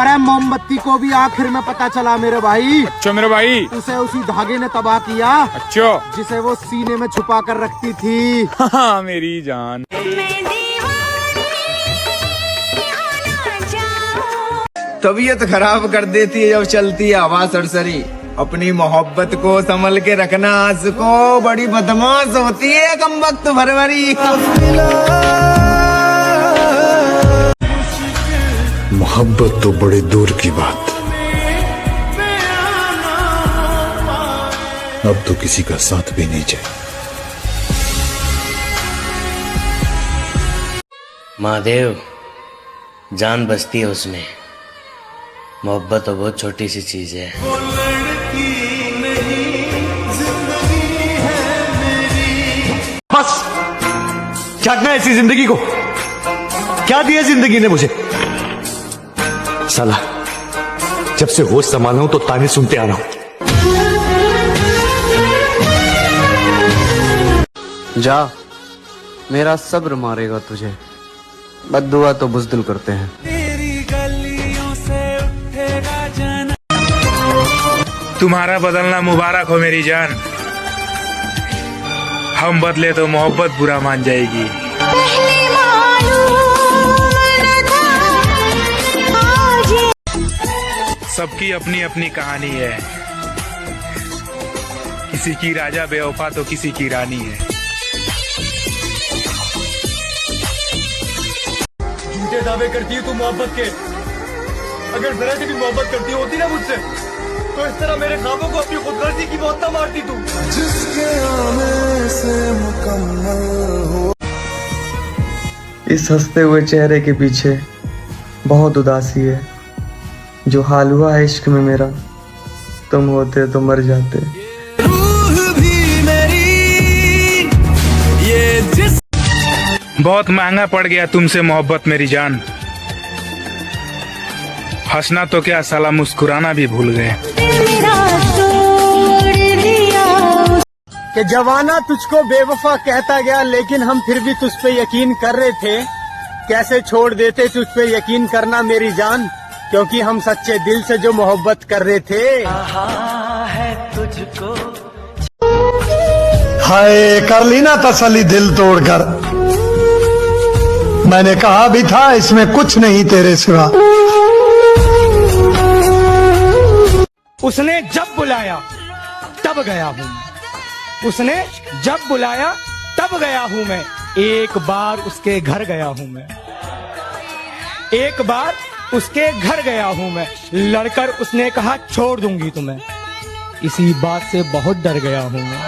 अरे मोमबत्ती को भी आखिर में पता चला मेरे भाई। अच्छा मेरे भाई। उसे उसी धागे ने तबाह किया। अच्छा। जिसे वो सीने में छुपा कर रखती थी। हाँ मेरी जान। तबीयत खराब कर देती है जब चलती है हवा सरसरी। अपनी मोहब्बत को संभल के रखना आशिको, बड़ी बदमाश होती है कमबख्त भरभरी। मोहब्बत तो बड़े दूर की बात, अब तो किसी का साथ भी नहीं चाहिए। महादेव, जान बसती है उसमें, मोहब्बत तो बहुत छोटी सी चीज है। बस क्या करना है ऐसी जिंदगी को? क्या दिया जिंदगी ने मुझे? साला जब से होश संभाला हूं तो ताने सुनते आ रहा हूं। जा, मेरा सब्र मारेगा तुझे, बद्दुआ तो बुज़दिल करते हैं। तुम्हारा बदलना मुबारक हो मेरी जान। हम बदले तो मोहब्बत बुरा मान जाएगी। सबकी अपनी अपनी कहानी है, किसी की राजा बेवफा तो किसी की रानी है। झूठे दावे करती है तू मोहब्बत के। अगर जरा से भी मोहब्बत करती होती ना मुझसे तो इस तरह मेरे ख्वाबों को अपनी खुदगर्जी की मौत न मारती तू। जिसके आने से मुकम्मल हो। इस हंसते हुए चेहरे के पीछे बहुत उदासी है। जो हाल हुआ है इश्क में मेरा, तुम होते तो मर जाते। रूह भी मेरी ये जिस बहुत महंगा पड़ गया तुमसे मोहब्बत मेरी जान। हंसना तो क्या साला मुस्कुराना भी भूल गए। कि जवाना तुझको बेवफा कहता गया, लेकिन हम फिर भी तुझ पे यकीन कर रहे थे। कैसे छोड़ देते तुझ पे यकीन करना मेरी जान, क्योंकि हम सच्चे दिल से जो मोहब्बत कर रहे थे। है तुझको हाय कर ली ना तसल्ली दिल तोड़कर। मैंने कहा भी था इसमें कुछ नहीं तेरे सिवा। उसने जब बुलाया तब गया हूँ, उसने जब बुलाया तब गया हूँ मैं। एक बार उसके घर गया हूँ मैं, एक बार उसके घर गया हूँ मैं। लड़कर उसने कहा छोड़ दूंगी तुम्हें, इसी बात से बहुत डर गया हूँ मैं,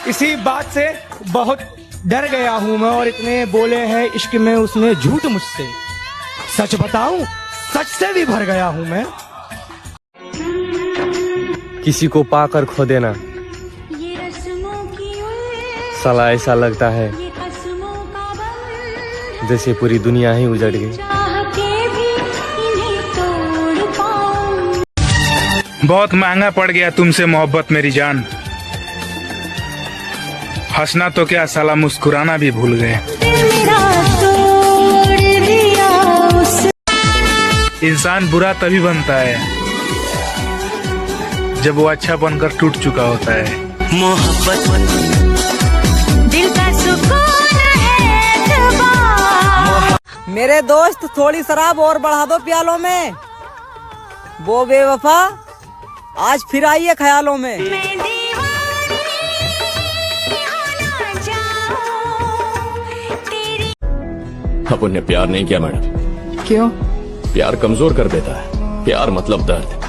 इसी बात से बहुत डर गया हूँ मैं। और इतने बोले हैं इश्क में उसने झूठ मुझसे, सच बताऊं सच से भी भर गया हूँ मैं। किसी को पाकर खो देना साला ऐसा लगता है जैसे पूरी दुनिया ही उजड़ गई। बहुत महंगा पड़ गया तुमसे मोहब्बत मेरी जान। हंसना तो क्या साला मुस्कुराना भी भूल गए। इंसान बुरा तभी बनता है जब वो अच्छा बनकर टूट चुका होता है। मोहब्बत दिल का सुकून है। मेरे दोस्त थोड़ी शराब और बढ़ा दो प्यालों में। वो बेवफा आज फिर आई है ख्यालों में। अपन ने प्यार नहीं किया मैडम। क्यों? प्यार कमजोर कर देता है। प्यार मतलब दर्द।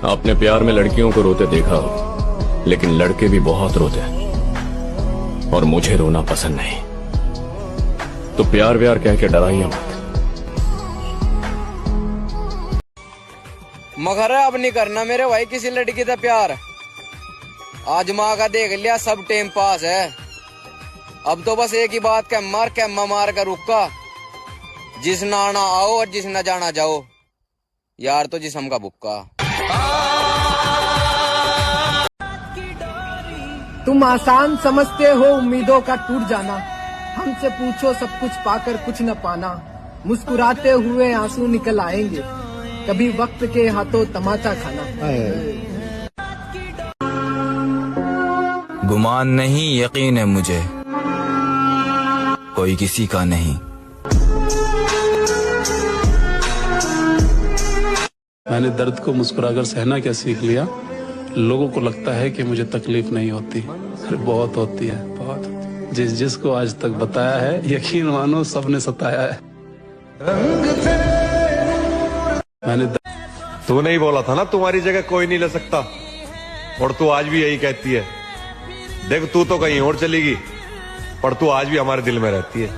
आपने प्यार में लड़कियों को रोते देखा हो, लेकिन लड़के भी बहुत रोते हैं और मुझे रोना पसंद नहीं। तो प्यार व्यार कह के डराइए मत। मगर अब नहीं करना मेरे भाई किसी लड़की से प्यार। आज माँ का देख लिया, सब टाइम पास है। अब तो बस एक ही बात का मार के मार कर रुका। जिस ना आना आओ और जिस ना जाना जाओ। यार तो जिसम का बुक्का। तुम आसान समझते हो उम्मीदों का टूट जाना। हमसे पूछो सब कुछ पाकर कुछ न पाना। मुस्कुराते हुए आंसू निकल आएंगे, कभी वक्त के हाथों तमाचा खाना। गुमान नहीं यकीन है मुझे, कोई किसी का नहीं। मैंने दर्द को मुस्कुराकर सहना क्या सीख लिया। लोगों को लगता है कि मुझे तकलीफ नहीं होती, अरे बहुत होती है, बहुत होती है। जिसको आज तक बताया है, यकीन मानो सबने सताया है। मैंने तू नहीं बोला था ना तुम्हारी जगह कोई नहीं ले सकता, और तू आज भी यही कहती है। देख तू तो कहीं और चलेगी, पर तू आज भी हमारे दिल में रहती है।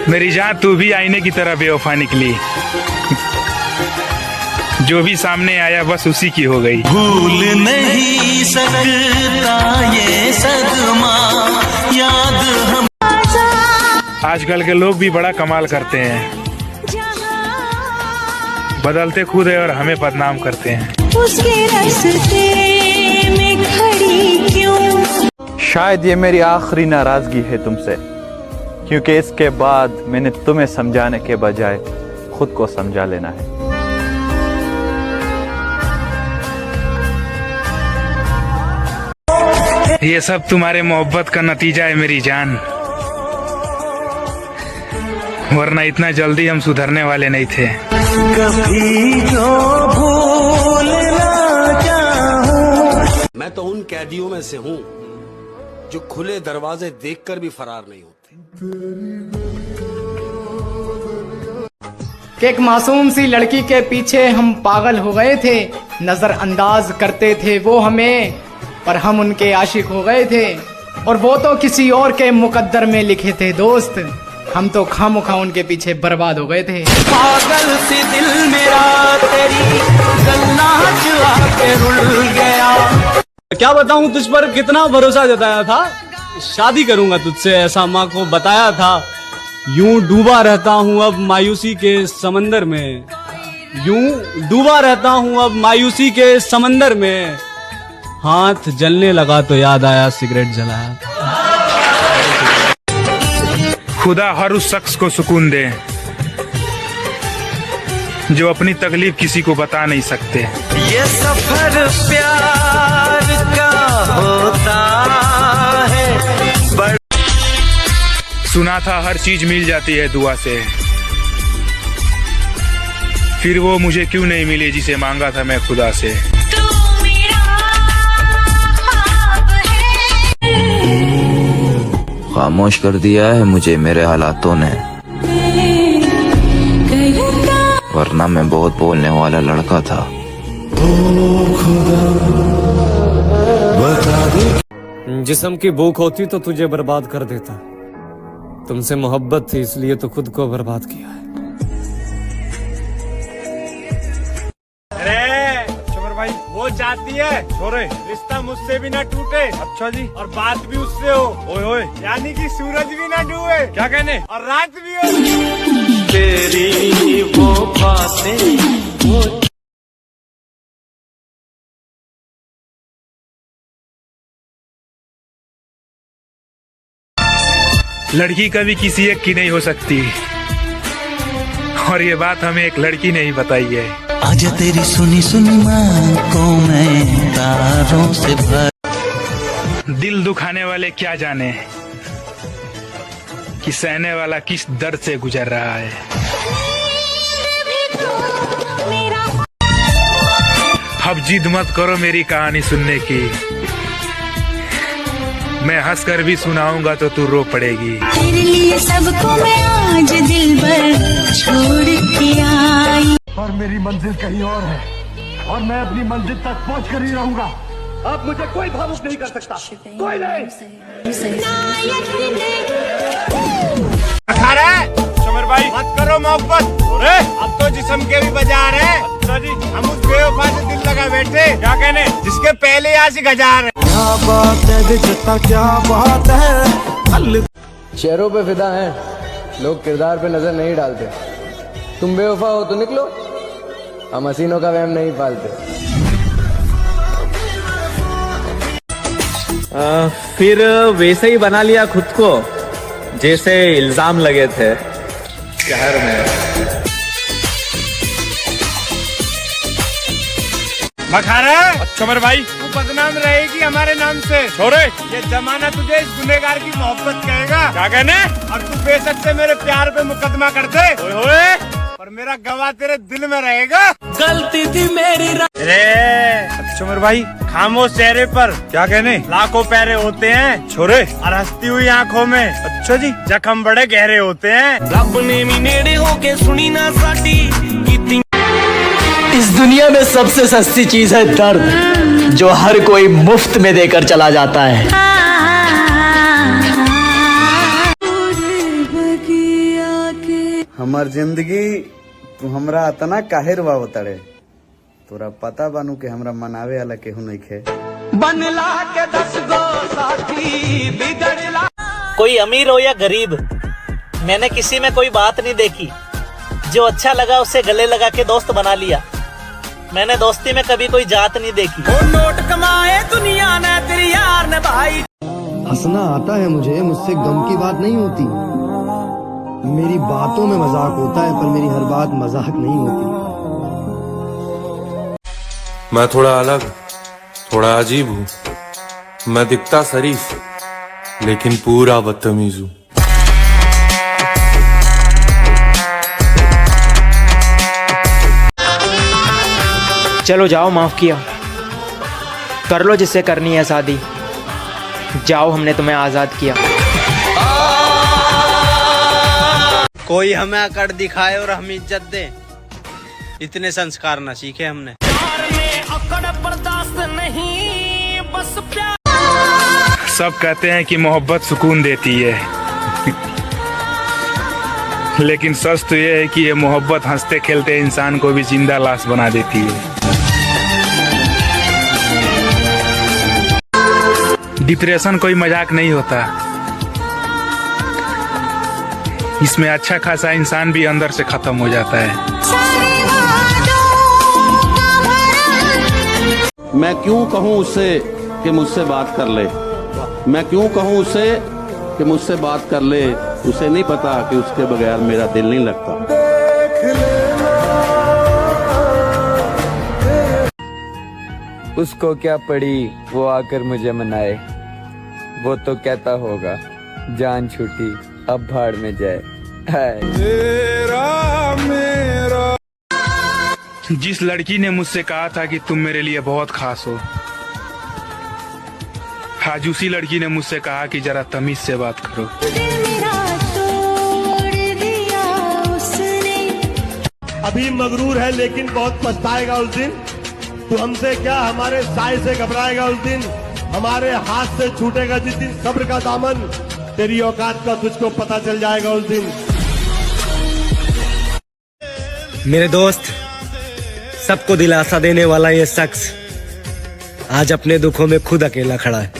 मेरी जान तू भी आईने की तरह बेवफा निकली, जो भी सामने आया बस उसी की हो गई। भूल नहीं सकता ये सदमा, याद हम। आजकल के लोग भी बड़ा कमाल करते हैं, बदलते खुद है और हमें बदनाम करते हैं। उसके रास्ते में खड़ी क्यों? शायद ये मेरी आखिरी नाराजगी है तुमसे, क्योंकि इसके बाद मैंने तुम्हें समझाने के बजाय खुद को समझा लेना है। ये सब तुम्हारे मोहब्बत का नतीजा है मेरी जान, वरना इतना जल्दी हम सुधरने वाले नहीं थे। कभी जो भूल ना जाऊं। मैं तो उन कैदियों में से हूँ जो खुले दरवाजे देखकर भी फरार नहीं होते। एक मासूम सी लड़की के पीछे हम पागल हो गए थे, नजरअंदाज करते थे वो हमें, पर हम उनके आशिक हो गए थे। और वो तो किसी और के मुकद्दर में लिखे थे दोस्त, हम तो खामोखा उनके पीछे बर्बाद हो गए थे। पागल सी दिल मेरा तेरी गल्ला चुरा के रुल गया। क्या बताऊं तुझ पर कितना भरोसा जताया था, शादी करूंगा तुझसे ऐसा माँ को बताया था। यूं डूबा रहता हूँ अब मायूसी के समंदर में, यूं डूबा रहता हूँ अब मायूसी के समंदर में। हाथ जलने लगा तो याद आया सिगरेट जलाया। खुदा हर उस शख्स को सुकून दे जो अपनी तकलीफ किसी को बता नहीं सकते। ये सफर प्यार का होता है। सुना था हर चीज मिल जाती है दुआ से, फिर वो मुझे क्यों नहीं मिली जिसे मांगा था मैं खुदा से। खामोश कर दिया है मुझे मेरे हालातों ने, वरना मैं बहुत बोलने वाला लड़का था। जिस्म की भूख होती तो तुझे बर्बाद कर देता, तुमसे मोहब्बत थी इसलिए तो खुद को बर्बाद किया है। भाई वो चाहती है छोरे रिश्ता मुझसे भी ना टूटे। अच्छा जी, और बात भी उससे हो। ओए ओए, यानी कि सूरज भी ना डूबे, क्या कहने, और रात भी हो। तेरी वो बातें वो लड़की कभी किसी एक की नहीं हो सकती, और ये बात हमें एक लड़की ने ही बताई है। आज तेरी सुनी सुनी माँ को मैं तारों से भर। दिल दुखाने वाले क्या जाने कि सहने वाला किस दर्द से गुजर रहा है। अब जिद मत करो मेरी कहानी सुनने की, मैं हंसकर भी सुनाऊंगा तो तू रो पड़ेगी। तेरे लिए सबको मैं आज दिल भर छोड़ के आई, और मेरी मंजिल कहीं और है, और मैं अपनी मंजिल तक पहुंच कर ही रहूंगा। अब मुझे कोई भावुक नहीं कर सकता, कोई नहीं। समर भाई मत करो मोहब्बत, अब तो जिस्म के भी बाजार है। अच्छा जी, हम उस बेवफा से दिल लगा बैठे, क्या कहने, जिसके पहले आशिक हजार है। क्या बात है विजेता, क्या बात है। शेरों पे फिदा हैं, लोग किरदार पे नजर नहीं डालते। तुम बेवफा हो तो निकलो, हम हसीनों का वहम नहीं पालते। फिर वैसे ही बना लिया खुद को जैसे इल्जाम लगे थे शहर में। मखारा अच्छा मेरे भाई, तू बदनाम रहेगी हमारे नाम से। छोरे, ये जमाना तुझे इस गुनहगार की मोहब्बत कहेगा। क्या कहने? और तू बेशक से मेरे प्यार पे मुकदमा कर दे, होए और मेरा गवाह तेरे दिल में रहेगा। गलती थी मेरी। अरे अच्छा मेरे भाई, खामोश चेहरे पर क्या कहने लाखों पैरे होते हैं छोरे, और हंसती हुई आंखों में अच्छा जी जख्म बड़े गहरे होते हैं। रब ने भी नेड़े होके सुनी ना साडी कीती। इस दुनिया में सबसे सस्ती चीज है दर्द, जो हर कोई मुफ्त में देकर चला जाता है। हमार जिंदगी तू हमरा इतना काहे रुआवतड़े, तोरा पता बानू के हमरा मनावे वाला केहू नइखे। बनला के 10 गो साथी बिगड़ला। कोई अमीर हो या गरीब, मैंने किसी में कोई बात नहीं देखी। जो अच्छा लगा उसे गले लगा के दोस्त बना लिया। मैंने दोस्ती में कभी कोई जात नहीं देखी। वो नोट कमाए दुनिया ने तेरी यार ने भाई। हंसना आता है मुझे, मुझसे गम की बात नहीं होती। मेरी बातों में मजाक होता है पर मेरी हर बात मजाक नहीं होती। मैं थोड़ा अलग, थोड़ा अजीब हूँ। मैं दिखता शरीफ लेकिन पूरा बदतमीज हूँ। चलो जाओ, माफ किया, कर लो जिससे करनी है शादी। जाओ, हमने तुम्हें आजाद किया। कोई हमें अकड़ दिखाए और हम इज्जत दे, इतने संस्कार न सीखे हमने। अकड़ बर्दाश्त नहीं बस प्यार। सब कहते हैं कि मोहब्बत सुकून देती है, लेकिन सच तो ये है कि ये मोहब्बत हंसते खेलते इंसान को भी जिंदा लाश बना देती है। डिप्रेशन कोई मजाक नहीं होता, इसमें अच्छा खासा इंसान भी अंदर से खत्म हो जाता है। मैं क्यों कहूँ उससे कि मुझसे बात कर ले, मैं क्यों कहूँ उससे कि मुझसे बात कर ले। उसे नहीं पता कि उसके बगैर मेरा दिल नहीं लगता। उसको क्या पड़ी वो आकर मुझे मनाए, वो तो कहता होगा जान छूटी अब भाड़ में जाए। जिस लड़की ने मुझसे कहा था कि तुम मेरे लिए बहुत खास हो, आज उसी लड़की ने मुझसे कहा कि जरा तमीज से बात करो। अभी मगरूर है लेकिन बहुत पछताएगा उस दिन। तू हमसे क्या हमारे साय से घबराएगा उस दिन। हमारे हाथ से छूटेगा जिस दिन सब्र का दामन, तेरी औकात का तुझको पता चल जाएगा उस दिन। मेरे दोस्त, सबको दिलासा देने वाला ये शख्स आज अपने दुखों में खुद अकेला खड़ा है।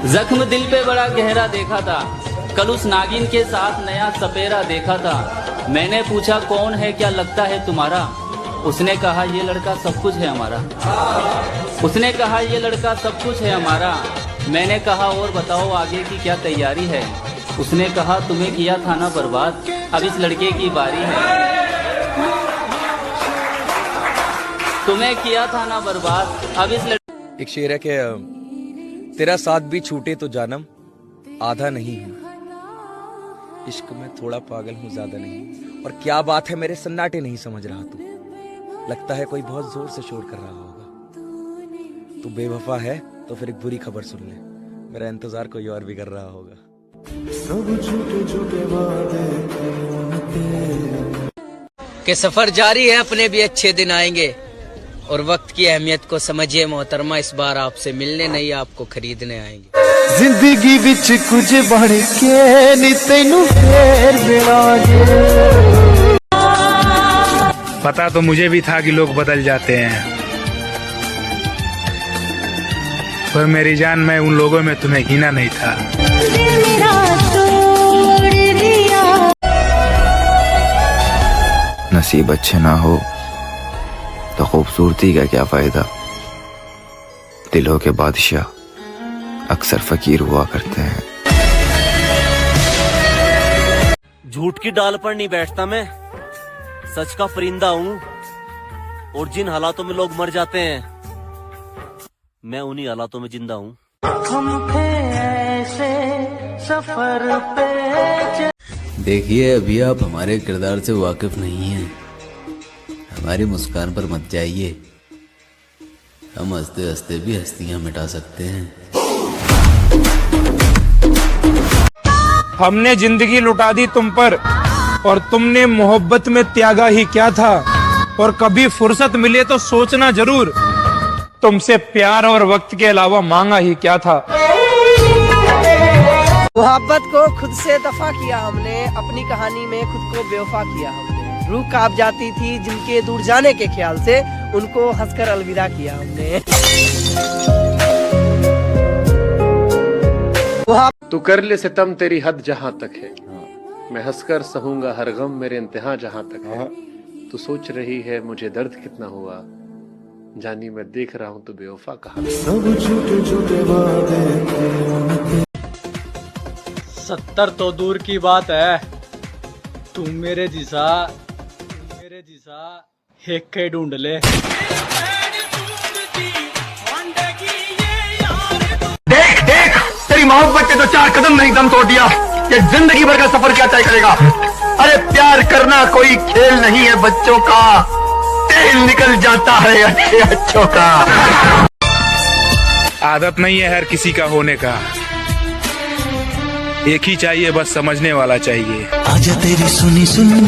जख्म दिल पे बड़ा गहरा देखा था, कल उस नागिन के साथ नया सपेरा देखा था। मैंने पूछा कौन है, क्या लगता है तुम्हारा? उसने कहा ये लड़का सब कुछ है हमारा। उसने कहा ये लड़का सब कुछ है हमारा। मैंने कहा और बताओ आगे की क्या तैयारी है? उसने कहा तुम्हें किया था ना बर्बाद, अब इस लड़के की बारी है। तुम्हें किया था ना बर्बाद, अब इस लड़के। एक शेर है कि तेरा साथ भी छूटे तो जानम आधा नहीं हूँ, इश्क में थोड़ा पागल हूँ ज्यादा नहीं। और क्या बात है मेरे सन्नाटे नहीं समझ रहा तू, लगता है कोई बहुत जोर से शोर कर रहा होगा। तू बेवफा है तो फिर एक बुरी खबर सुन ले, मेरा इंतजार कोई और भी कर रहा होगा। सब झूठे झूठे वादे कि सफर जारी है, अपने भी अच्छे दिन आएंगे। और वक्त की अहमियत को समझिए मोहतरमा, इस बार आपसे मिलने नहीं आपको खरीदने आएंगे। जिंदगी विच कुछ बढ़ के नी तैनू फेर मिलांगे। पता तो मुझे भी था कि लोग बदल जाते हैं, पर मेरी जान मैं उन लोगों में तुम्हें गिना नहीं था। नसीब अच्छे ना हो तो खूबसूरती का क्या फायदा। दिलों के बादशाह अक्सर फकीर हुआ करते हैं। झूठ की डाल पर नहीं बैठता मैं, सच का परिंदा हूँ। और जिन हालातों में लोग मर जाते हैं, मैं उन्हीं हालातों में जिंदा हूँ। हम थे ऐसे सफर पे। देखिए, अभी आप हमारे किरदार से वाकिफ नहीं हैं। हमारी मुस्कान पर मत जाइए, हम हंसते हंसते भी हस्तियां मिटा सकते हैं। हमने जिंदगी लुटा दी तुम पर, और तुमने मोहब्बत में त्यागा ही क्या था। और कभी फुर्सत मिले तो सोचना जरूर, तुमसे प्यार और वक्त के अलावा मांगा ही क्या था। मोहब्बत को खुद से दफा किया हमने, अपनी कहानी में खुद को बेवफा किया हमने। रूह कांप जाती थी जिनके दूर जाने के ख्याल से, उनको हंसकर अलविदा किया हमने। तू कर ले सितम तेरी हद जहाँ तक है, मैं हंसकर सहूंगा हर गम मेरे इंतहा जहाँ तक है। तू सोच रही है मुझे दर्द कितना हुआ, जानी मैं देख रहा हूँ तो बेवफा कहा। सब झूठे झूठे वादे 70 तो दूर की बात है, तुम मेरे जैसा एक के ढूंढ ले। देख देख, तेरी मोहब्बत ने तो 4 कदम नहीं दम तोड़ दिया, ये जिंदगी भर का सफर क्या तय करेगा। अरे प्यार करना कोई खेल नहीं है बच्चों का, तेल निकल जाता है अच्छे अच्छों का। आदत नहीं है हर किसी का होने का, एक ही चाहिए बस समझने वाला चाहिए। आजा तेरी सुनी सुनी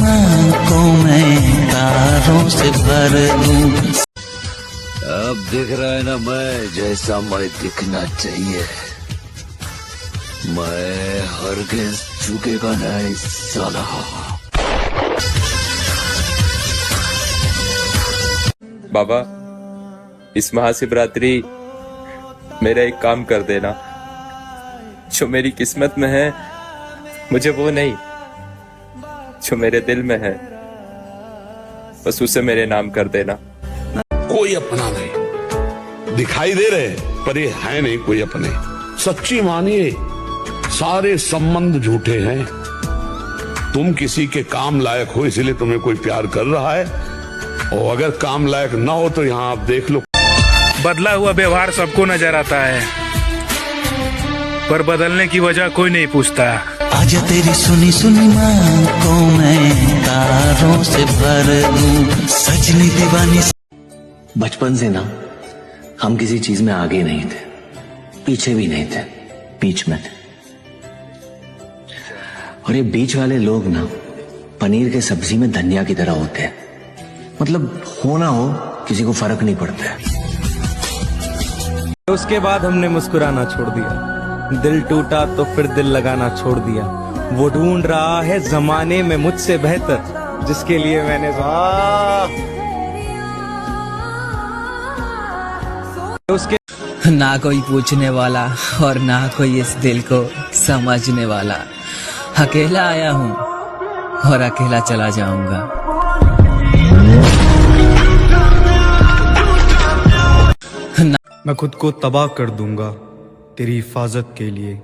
को मैं तारों से भर दूं। अब दिख रहा है ना मैं जैसा मैं दिखना चाहिए। मैं हरगिज़ झुकेगा नहीं साला। बाबा, इस महाशिवरात्रि मेरा एक काम कर देना, जो मेरी किस्मत में है मुझे वो नहीं, जो मेरे दिल में है बस उसे मेरे नाम कर देना। कोई अपना नहीं, दिखाई दे रहे पर ये है नहीं कोई अपने। सच्ची मानिए, सारे संबंध झूठे हैं। तुम किसी के काम लायक हो इसलिए तुम्हें कोई प्यार कर रहा है, और अगर काम लायक ना हो तो यहाँ आप देख लो। बदला हुआ व्यवहार सबको नजर आता है, पर बदलने की वजह कोई नहीं पूछता। आजा तेरी सुनी सुनी को मैं तारों से भर दूं। सजनी दीवानी। बचपन से ना हम किसी चीज में आगे नहीं थे, पीछे भी नहीं थे, बीच में थे। और ये बीच वाले लोग ना पनीर के सब्जी में धनिया की तरह होते हैं, मतलब हो ना हो किसी को फर्क नहीं पड़ता है। उसके बाद हमने मुस्कुराना छोड़ दिया, दिल टूटा तो फिर दिल लगाना छोड़ दिया। वो ढूंढ रहा है जमाने में मुझसे बेहतर, जिसके लिए मैंने उसके ना कोई पूछने वाला और ना कोई इस दिल को समझने वाला। अकेला आया हूँ और अकेला चला जाऊंगा। मैं खुद को तबाह कर दूंगा तेरी हिफाजत के लिए,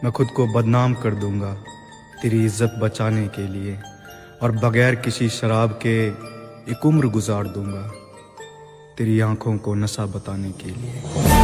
मैं खुद को बदनाम कर दूंगा तेरी इज्जत बचाने के लिए, और बगैर किसी शराब के एक उम्र गुजार दूंगा तेरी आंखों को नशा बताने के लिए।